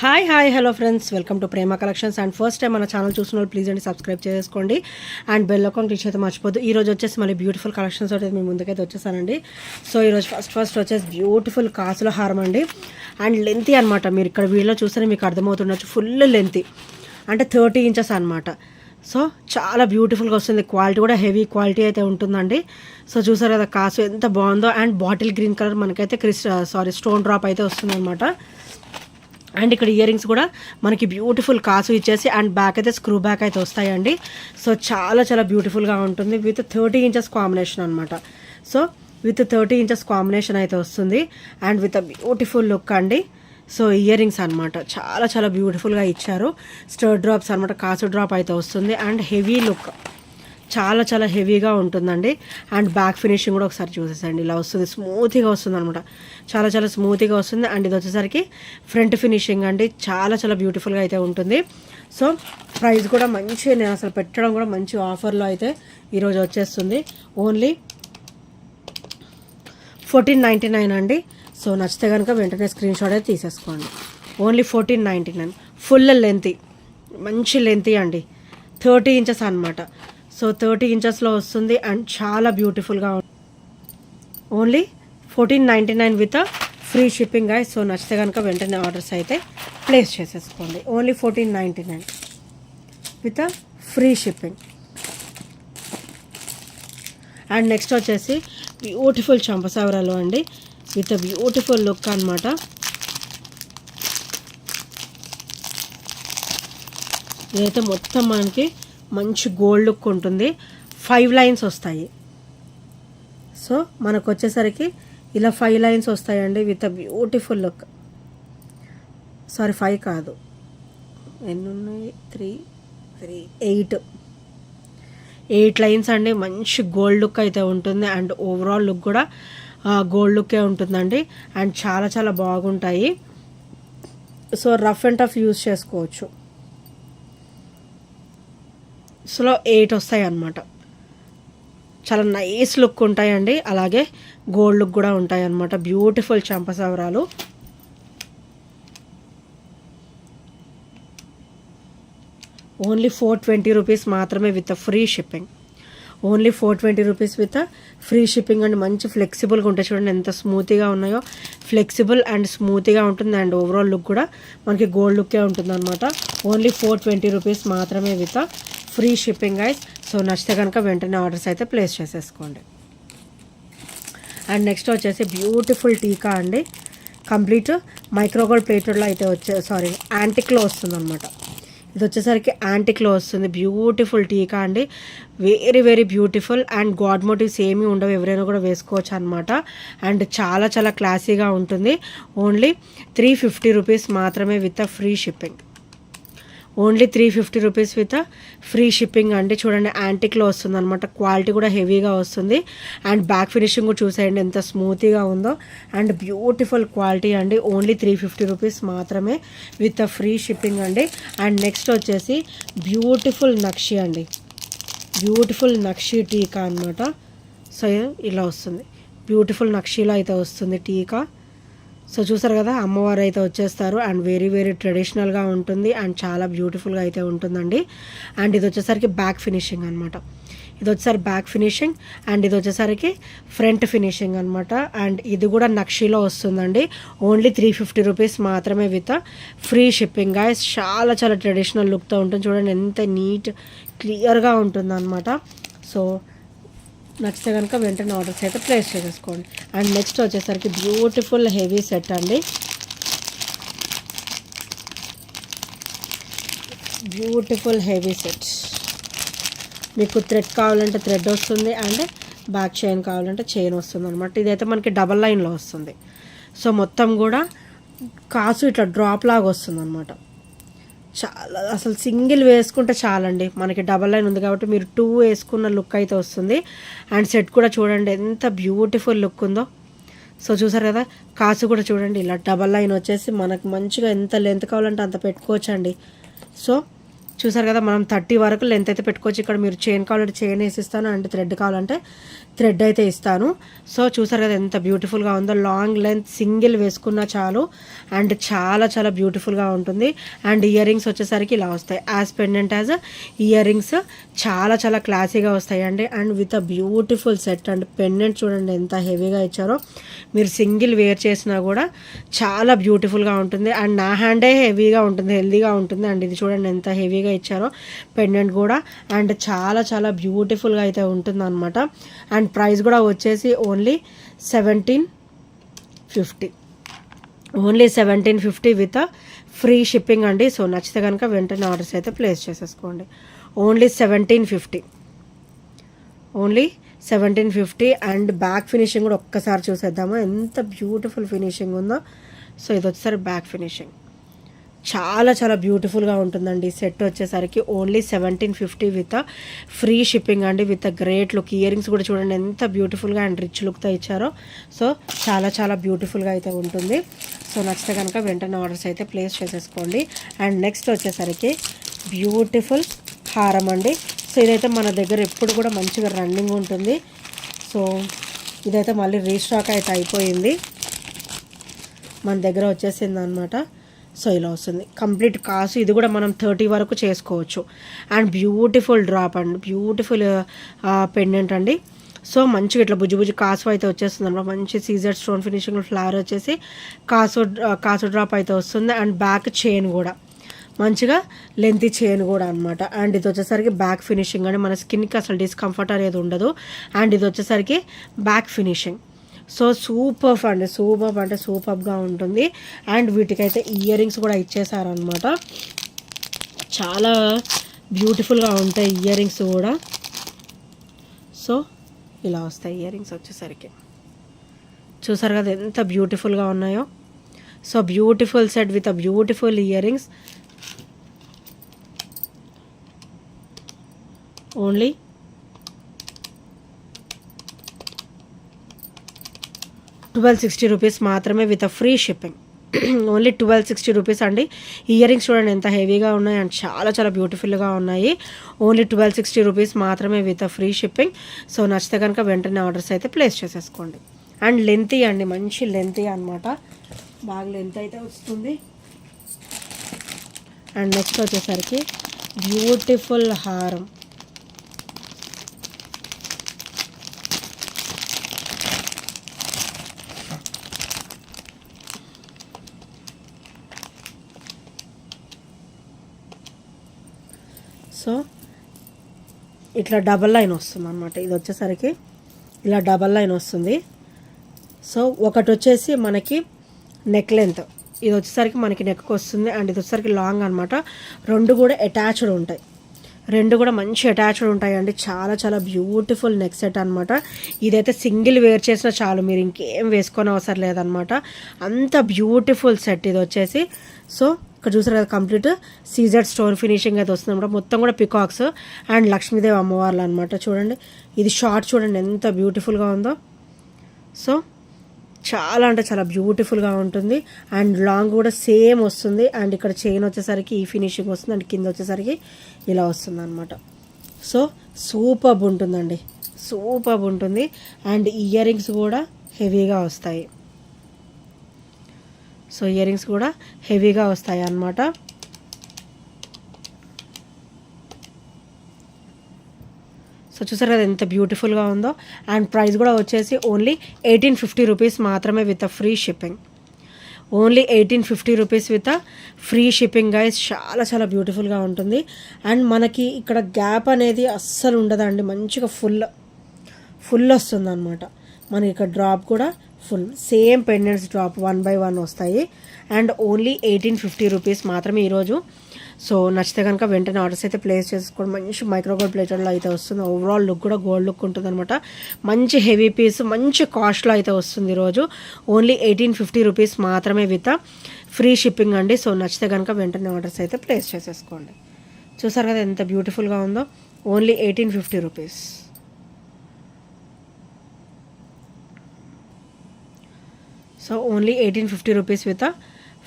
Hi hi hello friends, welcome to Prema collections. And first time మన channel చూసిన వాళ్ళు please అండి subscribe చేసుకోండి అండ్ బెల్ అకౌంట్ క్లిక్ అయితే మర్చిపోద్దు. ఈరోజు వచ్చేసి మళ్ళీ బ్యూటిఫుల్ కలెక్షన్స్ అయితే మీ ముందుకైతే వచ్చేసానండి. సో ఈరోజు ఫస్ట్ వచ్చేసి బ్యూటిఫుల్ కాసుల హారం అండి. అండ్ లెంతీ అనమాట. మీరు ఇక్కడ వీడియోలో చూస్తేనే మీకు అర్థమవుతుండొచ్చు, ఫుల్ లెంతీ అంటే 30 ఇంచెస్ అనమాట. సో చాలా బ్యూటిఫుల్గా వస్తుంది. క్వాలిటీ కూడా హెవీ క్వాలిటీ అయితే ఉంటుందండి. సో చూసారు కదా కాసు ఎంత బాగుందో. అండ్ బాటిల్ గ్రీన్ కలర్ మనకైతే స్టోన్ డ్రాప్ అయితే వస్తుంది అనమాట. అండ్ ఇక్కడ ఇయర్ రింగ్స్ కూడా మనకి బ్యూటిఫుల్ కాసు ఇచ్చేసి అండ్ బ్యాక్ అయితే స్క్రూ బ్యాక్ అయితే వస్తాయండి. సో చాలా చాలా బ్యూటిఫుల్గా ఉంటుంది. విత్ 30 ఇంచెస్ కాంబినేషన్ అనమాట. సో విత్ 30 ఇంచెస్ కాంబినేషన్ అయితే వస్తుంది అండ్ విత్ బ్యూటిఫుల్ లుక్ అండి. సో ఇయర్ రింగ్స్ అనమాట చాలా చాలా బ్యూటిఫుల్గా ఇచ్చారు. స్టర్ డ్రాప్స్ అనమాట, కాసు డ్రాప్ అయితే వస్తుంది అండ్ హెవీ లుక్ చాలా చాలా హెవీగా ఉంటుందండి. అండ్ బ్యాక్ ఫినిషింగ్ కూడా ఒకసారి చూసేసండి, ఇలా వస్తుంది, స్మూత్గా వస్తుంది అనమాట. చాలా చాలా స్మూత్గా వస్తుంది. అండ్ ఇది వచ్చేసరికి ఫ్రంట్ ఫినిషింగ్ అండి, చాలా చాలా బ్యూటిఫుల్గా అయితే ఉంటుంది. సో ప్రైస్ కూడా మంచి, నేను అసలు పెట్టడం కూడా మంచి ఆఫర్లో అయితే ఈరోజు వచ్చేస్తుంది. ఓన్లీ 1499 అండి. సో నచ్చితే కనుక వెంటనే స్క్రీన్ షాట్ అయితే తీసేసుకోండి. ఓన్లీ 1499. ఫుల్ లెంతీ, మంచి లెంతీ అండి, 30 ఇంచెస్ అనమాట. సో 30 ఇంచెస్లో వస్తుంది అండ్ చాలా బ్యూటిఫుల్గా ఉంటుంది. Only 1499 with free shipping guy. So నచ్చితే కనుక వెంటనే ఆర్డర్స్ అయితే ప్లేస్ చేసేసుకోండి. Only 1499 with free shipping. And next వచ్చేసి బ్యూటిఫుల్ చంపసవరాలు అండి, విత్ బ్యూటిఫుల్ లుక్ అనమాట. ఇదైతే మొత్తం మనకి మంచి గోల్డ్ లుక్ ఉంటుంది. 5 లైన్స్ వస్తాయి. సో మనకు వచ్చేసరికి ఇలా 5 లైన్స్ వస్తాయండి విత్ బ్యూటిఫుల్ లుక్. సారీ 5 కాదు, ఎన్ని ఉన్నాయి, 8 లైన్స్ అండి. మంచి గోల్డ్ లుక్ అయితే ఉంటుంది అండ్ ఓవరాల్ లుక్ కూడా గోల్డ్ లుక్కే ఉంటుందండి. అండ్ చాలా చాలా బాగుంటాయి. So rough and tough use చేసుకోవచ్చు. సో 8 వస్తాయి అన్నమాట. చాలా నైస్ లుక్ ఉంటాయండి, అలాగే గోల్డ్ లుక్ కూడా ఉంటాయి అన్నమాట. బ్యూటిఫుల్ చంపసవరాలు. ఓన్లీ 420 రూపీస్ మాత్రమే with free shipping. Only 420 rupees with free shipping and మంచి ఫ్లెక్సిబుల్గా ఉంటాయి. చూడండి ఎంత స్మూత్గా ఉన్నాయో, ఫ్లెక్సిబుల్ అండ్ స్మూత్గా ఉంటుంది. అండ్ ఓవరాల్ లుక్ కూడా మనకి గోల్డ్ లుక్కే ఉంటుంది అనమాట. ఓన్లీ 420 రూపీస్ మాత్రమే with free shipping guys. So నచ్చితే కనుక వెంటనే ఆర్డర్స్ అయితే ప్లేస్ చేసేసుకోండి. అండ్ నెక్స్ట్ వచ్చేసి బ్యూటిఫుల్ టీకా అండి, కంప్లీట్ మైక్రోగోల్డ్ ప్లేటెడ్లో అయితే యాంటిక్లో వస్తుంది అనమాట. ఇది వచ్చేసరికి యాంటిక్లో వస్తుంది. బ్యూటిఫుల్ టీకా అండి, very very beautiful. And god motives ఏమీ ఉండవు, ఎవరైనా కూడా వేసుకోవచ్చు అనమాట. అండ్ చాలా చాలా క్లాసీగా ఉంటుంది. ఓన్లీ 350 రూపీస్ మాత్రమే with free shipping. Only 350 rupees with free shipping అండి. చూడండి యాంటిక్లో వస్తుంది అనమాట, క్వాలిటీ కూడా హెవీగా వస్తుంది. అండ్ బ్యాక్ ఫినిషింగ్ కూడా చూసేయండి ఎంత స్మూత్గా ఉందో. అండ్ బ్యూటిఫుల్ క్వాలిటీ అండి. ఓన్లీ 350 రూపీస్ మాత్రమే విత్ ఫ్రీ షిప్పింగ్ అండి. అండ్ నెక్స్ట్ వచ్చేసి బ్యూటిఫుల్ నక్షి అండి, బ్యూటిఫుల్ నక్షి టీకా అనమాట. సో ఇలా వస్తుంది, బ్యూటిఫుల్ నక్షిలో అయితే వస్తుంది టీకా. సో చూసారు కదా, అమ్మవారు అయితే వచ్చేస్తారు. అండ్ వెరీ వెరీ ట్రెడిషనల్గా ఉంటుంది అండ్ చాలా బ్యూటిఫుల్గా అయితే ఉంటుందండి. అండ్ ఇది వచ్చేసరికి బ్యాక్ ఫినిషింగ్ అనమాట. ఇది వచ్చేసరికి బ్యాక్ ఫినిషింగ్ అండ్ ఇది వచ్చేసరికి ఫ్రంట్ ఫినిషింగ్ అనమాట. అండ్ ఇది కూడా నక్షిలో వస్తుందండి. ఓన్లీ 350 రూపీస్ మాత్రమే విత్ ఫ్రీ షిప్పింగ్ గాయస్. చాలా చాలా ట్రెడిషనల్ లుక్తో ఉంటుంది. చూడండి ఎంత నీట్ క్లియర్గా ఉంటుంది అనమాట. సో నచ్చితే కనుక వెంటనే ఆర్డర్స్ అయితే ప్లేస్ చేసేసుకోండి. అండ్ నెక్స్ట్ వచ్చేసరికి బ్యూటిఫుల్ హెవీ సెట్ అండి, బ్యూటిఫుల్ హెవీ సెట్. మీకు థ్రెడ్ కావాలంటే థ్రెడ్ వస్తుంది అండ్ బ్యాక్ చైన్ కావాలంటే చైన్ వస్తుంది అనమాట. ఇదైతే మనకి డబల్ లైన్లో వస్తుంది. సో మొత్తం కూడా కాసు ఇట్లా డ్రాప్ లాగా వస్తుంది అనమాట. చాలా అసలు సింగిల్ వేసుకుంటే చాలండి, మనకి డబల్ లైన్ ఉంది కాబట్టి మీరు 2 వేసుకున్న లుక్ అయితే వస్తుంది. అండ్ సెట్ కూడా చూడండి ఎంత బ్యూటిఫుల్ లుక్ ఉందో. సో చూసారు కదా, కాసు కూడా చూడండి ఇలా డబల్ లైన్ వచ్చేసి మనకు మంచిగా ఎంత లెంత్ కావాలంటే అంత పెట్టుకోవచ్చు అండి. సో చూసారు కదా, మనం 30 వరకు లెంత్ అయితే పెట్టుకోవచ్చు. ఇక్కడ మీరు చైన్ కావాలంటే చైన్ వేసిస్తాను, అంటే థ్రెడ్ కావాలంటే థ్రెడ్ అయితే ఇస్తాను. సో చూసారు కదా ఎంత బ్యూటిఫుల్గా ఉందో, లాంగ్ లెంత్ సింగిల్ వేసుకున్నా చాలు అండ్ చాలా చాలా బ్యూటిఫుల్గా ఉంటుంది. అండ్ ఇయర్ రింగ్స్ వచ్చేసరికి ఇలా వస్తాయి, as pendant as ear rings చాలా చాలా క్లాసీగా వస్తాయండి. And with a beautiful set and pendant చూడండి ఎంత హెవీగా ఇచ్చారో, మీరు సింగిల్ వేర్ చేసినా కూడా చాలా బ్యూటిఫుల్గా ఉంటుంది. అండ్ నా హ్యాండే హెవీగా ఉంటుంది, హెల్దీగా ఉంటుంది. అండ్ ఇది చూడండి ఎంత హెవీగా ఇచ్చారో పెండెంట్ కూడా, అండ్ చాలా చాలా బ్యూటిఫుల్గా అయితే ఉంటుంది అనమాట. అండ్ ప్రైస్ కూడా వచ్చేసి only 1750, only 1750 with free shipping అండి. సో నచ్చితే కనుక వెంటనే ఆర్డర్స్ అయితే ప్లేస్ చేసేసుకోండి. Only 1750, only 1750. And back finishing కూడా ఒక్కసారి చూసేద్దాము, ఎంత బ్యూటిఫుల్ ఫినిషింగ్ ఉందో. సో ఇది వచ్చేసరికి బ్యాక్ ఫినిషింగ్ చాలా చాలా బ్యూటిఫుల్గా ఉంటుందండి. సెట్ వచ్చేసరికి ఓన్లీ 1750 విత్ ఫ్రీ షిప్పింగ్ అండి, with great look. Ear rings కూడా చూడండి ఎంత బ్యూటిఫుల్గా అండ్ రిచ్ లుక్తో ఇచ్చారో. సో చాలా చాలా బ్యూటిఫుల్గా అయితే ఉంటుంది. సో నచ్చితే కనుక వెంటనే ఆర్డర్స్ అయితే ప్లేస్ చేసేసుకోండి. అండ్ నెక్స్ట్ వచ్చేసరికి బ్యూటిఫుల్ హారం అండి. సో ఇదైతే మన దగ్గర ఎప్పుడు కూడా మంచిగా రన్నింగ్ ఉంటుంది. సో ఇదైతే మళ్ళీ రీస్టాక్ అయితే అయిపోయింది, మన దగ్గర వచ్చేసింది అనమాట. సో ఇలా వస్తుంది కంప్లీట్ కాసు. ఇది కూడా మనం 30 వరకు చేసుకోవచ్చు. And beautiful drop and beautiful pendant అండి. సో మంచిగా ఇట్లా బుజ్జి కాసు అయితే వచ్చేస్తుంది అనమాట. మంచి సీజర్ స్టోన్ ఫినిషింగ్ ఫ్లవర్ వచ్చేసి కాసు డ్రాప్ అయితే వస్తుంది. అండ్ బ్యాక్ చైన్ కూడా మంచిగా లెంతీ చైన్ కూడా అనమాట. అండ్ ఇది వచ్చేసరికి బ్యాక్ ఫినిషింగ్ అండి, మన స్కిన్కి అసలు డిస్కంఫర్ట్ అనేది ఉండదు. అండ్ ఇది వచ్చేసరికి బ్యాక్ ఫినిషింగ్. సో సూపర్ అండి, సూపర్ అంటే సూపర్గా ఉంటుంది. అండ్ వీటికైతే ఇయర్ రింగ్స్ కూడా ఇచ్చేసారనమాట, చాలా బ్యూటిఫుల్గా ఉంటాయి ఇయర్ రింగ్స్ కూడా. సో ఇలా వస్తాయి ఇయర్ రింగ్స్ వచ్చేసరికి, చూసారు కదా ఎంత బ్యూటిఫుల్గా ఉన్నాయో. So beautiful set with a beautiful ear rings, only 1260 rupees మాత్రమే with free shipping. Only 1260 rupees అండి. ఇయర్ రింగ్స్ చూడండి ఎంత హెవీగా ఉన్నాయి అండ్ చాలా చాలా బ్యూటిఫుల్గా ఉన్నాయి. ఓన్లీ 1260 రూపీస్ మాత్రమే విత్ ఫ్రీ షిప్పింగ్. సో నచ్చితే కనుక వెంటనే ఆర్డర్స్ అయితే ప్లేస్ చేసేసుకోండి. అండ్ లెంతీ అండి, మంచి లెంతీ అనమాట, బాగా లెంత్ అయితే వస్తుంది. అండ్ నెక్స్ట్ వచ్చేసరికి బ్యూటిఫుల్ హారం. సో ఇట్లా డబల్ లైన్ వస్తుంది అనమాట. ఇది వచ్చేసరికి ఇలా డబల్ లైన్ వస్తుంది. సో ఒకటి వచ్చేసి మనకి నెక్ లెంత్, ఇది వచ్చేసరికి మనకి నెక్కి వస్తుంది. అండ్ ఇది వచ్చేసరికి లాంగ్ అనమాట. రెండు కూడా అటాచ్డ్ ఉంటాయి, రెండు కూడా మంచి అటాచ్డ్ ఉంటాయండి. చాలా చాలా బ్యూటిఫుల్ నెక్ సెట్ అనమాట. ఇదైతే సింగిల్ వేర్ చేసినా చాలు, మీరు ఇంకేం వేసుకొని అవసరం లేదనమాట, అంత బ్యూటిఫుల్ సెట్ ఇది వచ్చేసి. సో ఇక్కడ చూసారు కదా కంప్లీట్ సీజర్ స్టోన్ ఫినిషింగ్ అయితే వస్తుంది అనమాట. మొత్తం కూడా పికాక్స్ అండ్ లక్ష్మీదేవి అమ్మవార్లు అనమాట. చూడండి ఇది షార్ట్ చూడండి ఎంత బ్యూటిఫుల్గా ఉందో. సో చాలా అంటే చాలా బ్యూటిఫుల్గా ఉంటుంది. అండ్ లాంగ్ కూడా సేమ్ వస్తుంది. అండ్ ఇక్కడ చైన్ వచ్చేసరికి ఈ ఫినిషింగ్ వస్తుంది. అండ్ కింద వచ్చేసరికి ఇలా వస్తుంది అనమాట. సో సూపర్బ్ ఉంటుందండి, సూపర్బ్ ఉంటుంది. అండ్ ఇయర్ రింగ్స్ కూడా హెవీగా వస్తాయి. సో ఇయర్ రింగ్స్ కూడా హెవీగా వస్తాయి అన్నమాట. సో చూసారు కదా ఎంత బ్యూటిఫుల్గా ఉందో. అండ్ ప్రైస్ కూడా వచ్చేసి ఓన్లీ 1850 రూపీస్ మాత్రమే with free shipping. Only 1850 rupees with free shipping guys. చాలా చాలా బ్యూటిఫుల్గా ఉంటుంది. అండ్ మనకి ఇక్కడ గ్యాప్ అనేది అస్సలు ఉండదండి, మంచిగా ఫుల్ వస్తుంది అనమాట. మనకి ఇక్కడ డ్రాప్ కూడా full same pendants drop 1 by 1 వస్తాయి. అండ్ ఓన్లీ 1850 రూపీస్ మాత్రమే ఈరోజు. సో నచ్చితే కనుక వెంటనే ఆర్డర్స్ అయితే ప్లేస్ చేసుకోండి. మంచి మైక్రోగోల్డ్ ప్లేటెడ్లో అయితే వస్తుంది. ఓవరాల్ లుక్ కూడా గోల్డ్ లుక్ ఉంటుంది అనమాట. మంచి హెవీ పీస్, మంచి కాస్ట్లో అయితే వస్తుంది ఈరోజు. ఓన్లీ 1850 రూపీస్ మాత్రమే విత్ ఫ్రీ షిప్పింగ్ అండి. సో నచ్చితే కనుక వెంటనే ఆర్డర్స్ అయితే ప్లేస్ చేసేసుకోండి. చూసారు కదా ఎంత బ్యూటిఫుల్గా ఉందో. Only 1850 rupees. So only 1850 rupees with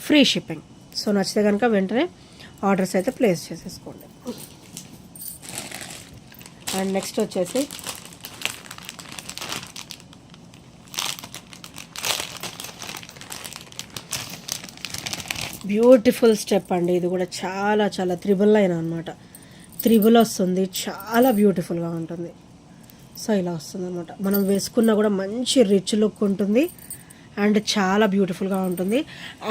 free shipping. So నచ్చితే కనుక వెంటనే ఆర్డర్స్ అయితే ప్లేస్ చేసేసుకోండి. అండ్ నెక్స్ట్ వచ్చేసి బ్యూటిఫుల్ స్టెప్ అండి. ఇది కూడా చాలా చాలా త్రిబుల్ లైన్ అనమాట. త్రిబుల్ వస్తుంది, చాలా బ్యూటిఫుల్గా ఉంటుంది. సో ఇలా వస్తుంది అనమాట. మనం వేసుకున్నా కూడా మంచి రిచ్ లుక్ ఉంటుంది అండ్ చాలా బ్యూటిఫుల్గా ఉంటుంది.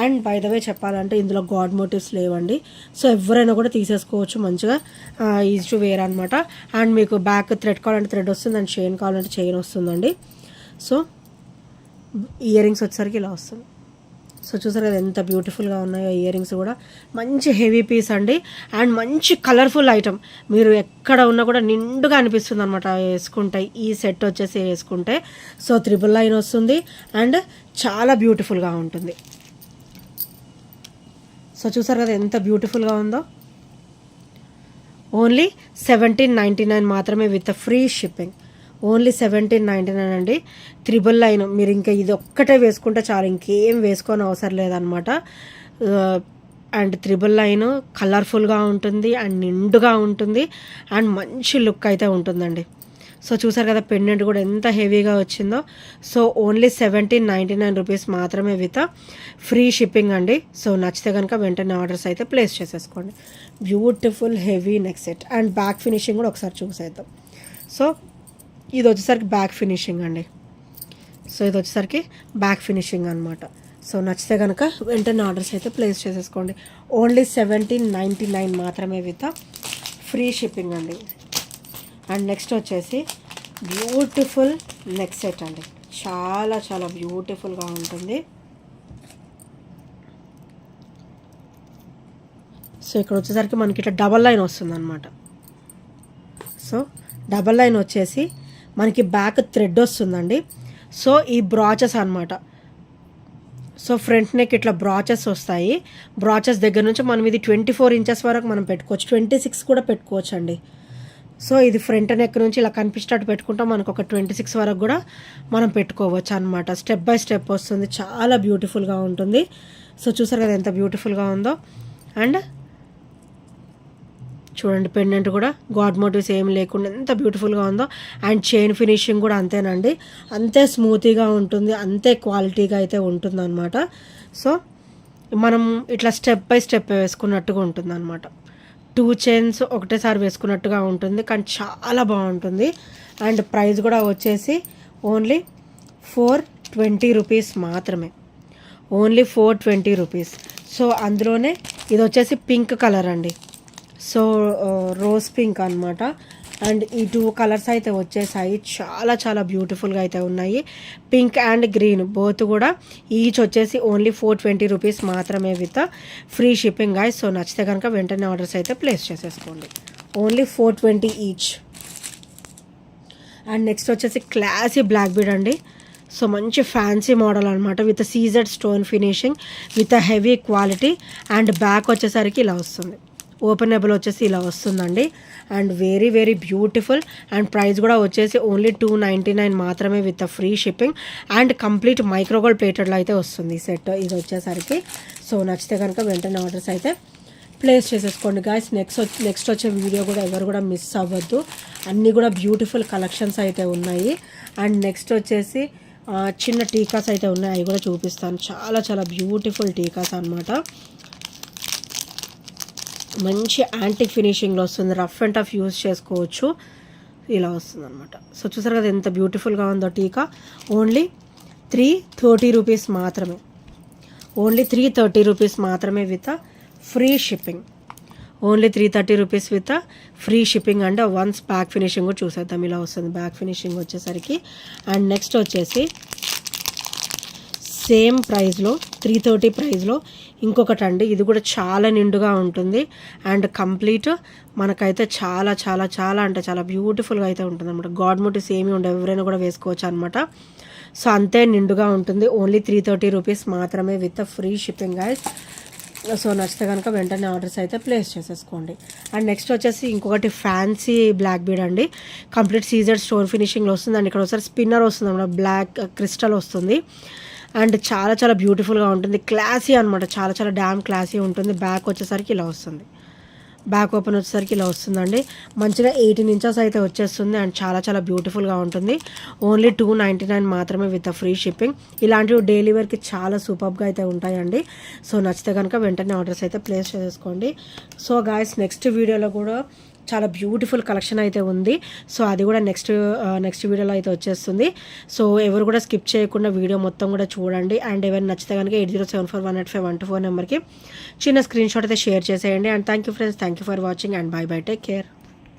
అండ్ బై ద వే చెప్పాలంటే ఇందులో గాడ్ మోటివ్స్ లేవండి. సో ఎవరైనా కూడా తీసేసుకోవచ్చు మంచిగా, ఈజీ టు వేర్ అనమాట. అండ్ మీకు బ్యాక్ థ్రెడ్ కావాలంటే థ్రెడ్ వస్తుంది అండ్ చైన్ కావాలంటే చైన్ వస్తుందండి. సో ఇయర్ రింగ్స్ వచ్చేసరికి ఇలా వస్తుంది. సో చూసారు కదా ఎంత బ్యూటిఫుల్గా ఉన్నాయో ఇయర్ రింగ్స్ కూడా. మంచి హెవీ పీస్ అండి అండ్ మంచి కలర్ఫుల్ ఐటమ్. మీరు ఎక్కడ ఉన్నా కూడా నిండుగా అనిపిస్తుంది అనమాట వేసుకుంటే. ఈ సెట్ వచ్చేసి వేసుకుంటే సో త్రిబుల్ లైన్ వస్తుంది అండ్ చాలా బ్యూటిఫుల్గా ఉంటుంది. సో చూసారు కదా ఎంత బ్యూటిఫుల్గా ఉందో. ఓన్లీ 1799 మాత్రమే విత్ ఫ్రీ షిప్పింగ్. ఓన్లీ 1799 అండి. త్రిబుల్ లైన్ మీరు ఇంకా ఇది ఒక్కటే వేసుకుంటే చాలు, ఇంకేం వేసుకొని అవసరం లేదనమాట. అండ్ త్రిబుల్ లైన్ కలర్ఫుల్గా ఉంటుంది అండ్ నిండుగా ఉంటుంది అండ్ మంచి లుక్ అయితే ఉంటుందండి. సో చూసారు కదా పెండెంట్ కూడా ఎంత హెవీగా వచ్చిందో. సో ఓన్లీ 1799 రూపీస్ మాత్రమే విత్ ఫ్రీ షిప్పింగ్ అండి. సో నచ్చితే కనుక వెంటనే ఆర్డర్స్ అయితే ప్లేస్ చేసేసుకోండి. Beautiful heavy neck set and back finishing కూడా ఒకసారి చూసేద్దాం. సో ఇది వచ్చేసరికి బ్యాక్ ఫినిషింగ్ అండి. సో ఇది వచ్చేసరికి బ్యాక్ ఫినిషింగ్ అనమాట. సో నచ్చితే కనుక వెంటనే ఆర్డర్స్ అయితే ప్లేస్ చేసేసుకోండి. ఓన్లీ 1799 మాత్రమే విత్ ఫ్రీ షిప్పింగ్ అండి. అండ్ నెక్స్ట్ వచ్చేసి బ్యూటిఫుల్ నెక్ సెట్ అండి. చాలా చాలా బ్యూటిఫుల్గా ఉంటుంది. సో ఇక్కడ వచ్చేసరికి మనకి ఇట్లా డబల్ లైన్ వస్తుంది అనమాట. సో డబల్ లైన్ వచ్చేసి మనకి బ్యాక్ థ్రెడ్ వస్తుందండి. సో ఈ బ్రాచెస్ అనమాట. సో ఫ్రంట్ నెక్ ఇట్లా బ్రాచెస్ వస్తాయి. బ్రాచెస్ దగ్గర నుంచి మనం ఇది 24 ఇంచెస్ వరకు మనం పెట్టుకోవచ్చు, 26 కూడా పెట్టుకోవచ్చు అండి. సో ఇది ఫ్రంట్ నెక్ నుంచి ఇలా కనిపించేటట్టు పెట్టుకుంటాం, మనకు ఒక 26 వరకు కూడా మనం పెట్టుకోవచ్చు అనమాట. స్టెప్ బై స్టెప్ వస్తుంది, చాలా బ్యూటిఫుల్గా ఉంటుంది. సో చూసారు కదా ఎంత బ్యూటిఫుల్గా ఉందో. అండ్ చూడండి పెండెంట్ కూడా గాడ్ మోటివ్స్ ఏం లేకుండా ఎంత బ్యూటిఫుల్గా ఉందో. అండ్ చైన్ ఫినిషింగ్ కూడా అంతేనండి, అంతే స్మూతీగా ఉంటుంది, అంతే క్వాలిటీగా అయితే ఉంటుంది అనమాట. సో మనం ఇట్లా స్టెప్ బై స్టెప్ వేసుకున్నట్టుగా ఉంటుంది అనమాట. 2 చైన్స్ ఒకటేసారి వేసుకున్నట్టుగా ఉంటుంది, కానీ చాలా బాగుంటుంది. అండ్ ప్రైస్ కూడా వచ్చేసి ఓన్లీ 420 రూపీస్ మాత్రమే. Only 420 rupees. సో అందులోనే ఇది వచ్చేసి పింక్ కలర్ అండి. సో రోజ్ పింక్ అనమాట. అండ్ ఈ 2 కలర్స్ అయితే వచ్చేసాయి, చాలా చాలా బ్యూటిఫుల్గా అయితే ఉన్నాయి. పింక్ అండ్ గ్రీన్ బోత్ కూడా ఈచ్ వచ్చేసి ఓన్లీ 420 రూపీస్ మాత్రమే with free shipping guys. So నచ్చితే కనుక వెంటనే ఆర్డర్స్ అయితే ప్లేస్ చేసేసుకోండి. Only 420 each. అండ్ నెక్స్ట్ వచ్చేసి క్లాసీ బ్లాక్ బీడ్ అండి. సో మంచి ఫ్యాన్సీ మోడల్ అనమాట with CZ stone finishing with heavy quality. And back వచ్చేసరికి ఇలా వస్తుంది, ఓపెనబుల్ వచ్చేసి ఇలా వస్తుందండి. And very very beautiful. And price కూడా వచ్చేసి ఓన్లీ 299 మాత్రమే with free shipping. And complete micro gold ప్లేటెడ్లో అయితే వస్తుంది ఈ సెట్ ఇది వచ్చేసరికి. సో నచ్చితే కనుక వెంటనే ఆర్డర్స్ అయితే ప్లేస్ చేసేసుకోండి గాయస్. నెక్స్ట్ వచ్చే వీడియో కూడా ఎవరు కూడా మిస్ అవ్వద్దు, అన్నీ కూడా బ్యూటిఫుల్ కలెక్షన్స్ అయితే ఉన్నాయి. అండ్ నెక్స్ట్ వచ్చేసి చిన్న టీకాస్ అయితే ఉన్నాయి, అవి కూడా చూపిస్తాను. చాలా చాలా బ్యూటిఫుల్ టీకాస్ అనమాట. మంచి యాంటిక్ ఫినిషింగ్లో వస్తుంది, రఫ్ అండ్ టఫ్ యూజ్ చేసుకోవచ్చు, ఇలా వస్తుంది అనమాట. సో చూసారు కదా ఎంత బ్యూటిఫుల్గా ఉందో టీకా. ఓన్లీ 330 రూపీస్ మాత్రమే. ఓన్లీ 330 రూపీస్ మాత్రమే with free shipping. Only 330 rupees with free shipping. అంటే వన్స్ బ్యాక్ ఫినిషింగ్ కూడా చూసేద్దాం, ఇలా వస్తుంది బ్యాక్ ఫినిషింగ్ వచ్చేసరికి. అండ్ నెక్స్ట్ వచ్చేసి సేమ్ ప్రైస్లో 330 ప్రైస్లో ఇంకొకటి అండి, ఇది కూడా చాలా నిండుగా ఉంటుంది. అండ్ కంప్లీట్ మనకైతే చాలా చాలా చాలా అంటే చాలా బ్యూటిఫుల్గా అయితే ఉంటుంది అనమాట. గాడ్ మోటివ్స్ ఏమీ ఉండవు, ఎవరైనా కూడా వేసుకోవచ్చు అనమాట. సో అంతే నిండుగా ఉంటుంది. ఓన్లీ 330 రూపీస్ మాత్రమే with free shipping guys. So నచ్చితే కనుక వెంటనే ఆర్డర్స్ అయితే ప్లేస్ చేసేసుకోండి. అండ్ నెక్స్ట్ వచ్చేసి ఇంకొకటి ఫ్యాన్సీ బ్లాక్ బీడ్ అండి, కంప్లీట్ సీజెడ్ స్టోన్ ఫినిషింగ్లో వస్తుంది. అండ్ ఇక్కడ ఒకసారి స్పిన్నర్ వస్తుంది అన్నమాట, బ్లాక్ క్రిస్టల్ వస్తుంది. అండ్ చాలా చాలా బ్యూటిఫుల్గా ఉంటుంది, క్లాసీ అనమాట, చాలా చాలా డ్యామ్ క్లాసీ ఉంటుంది. బ్యాక్ వచ్చేసరికి ఇలా వస్తుంది, బ్యాక్ ఓపెన్ వచ్చేసరికి ఇలా వస్తుందండి. మంచిగా 18 ఇంచెస్ అయితే వచ్చేస్తుంది అండ్ చాలా చాలా బ్యూటిఫుల్గా ఉంటుంది. ఓన్లీ 299 మాత్రమే విత్ ఫ్రీ షిప్పింగ్. ఇలాంటివి డైలీ వేర్కి చాలా సూపర్గా అయితే ఉంటాయండి. సో నచ్చితే కనుక వెంటనే ఆర్డర్స్ అయితే ప్లేస్ చేసుకోండి. సో గాయస్ నెక్స్ట్ వీడియోలో కూడా చాలా బ్యూటిఫుల్ కలెక్షన్ అయితే ఉంది. సో అది కూడా నెక్స్ట్ వీడియోలో అయితే వచ్చేస్తుంది. సో ఎవరు కూడా స్కిప్ చేయకుండా వీడియో మొత్తం కూడా చూడండి. అండ్ ఎవరైనా నచ్చితే కనుక 8074185124 నెంబర్కి చిన్న స్క్రీన్ షాట్ అయితే షేర్ చేసేయండి. And thank you friends, thank you for watching and by by, take care.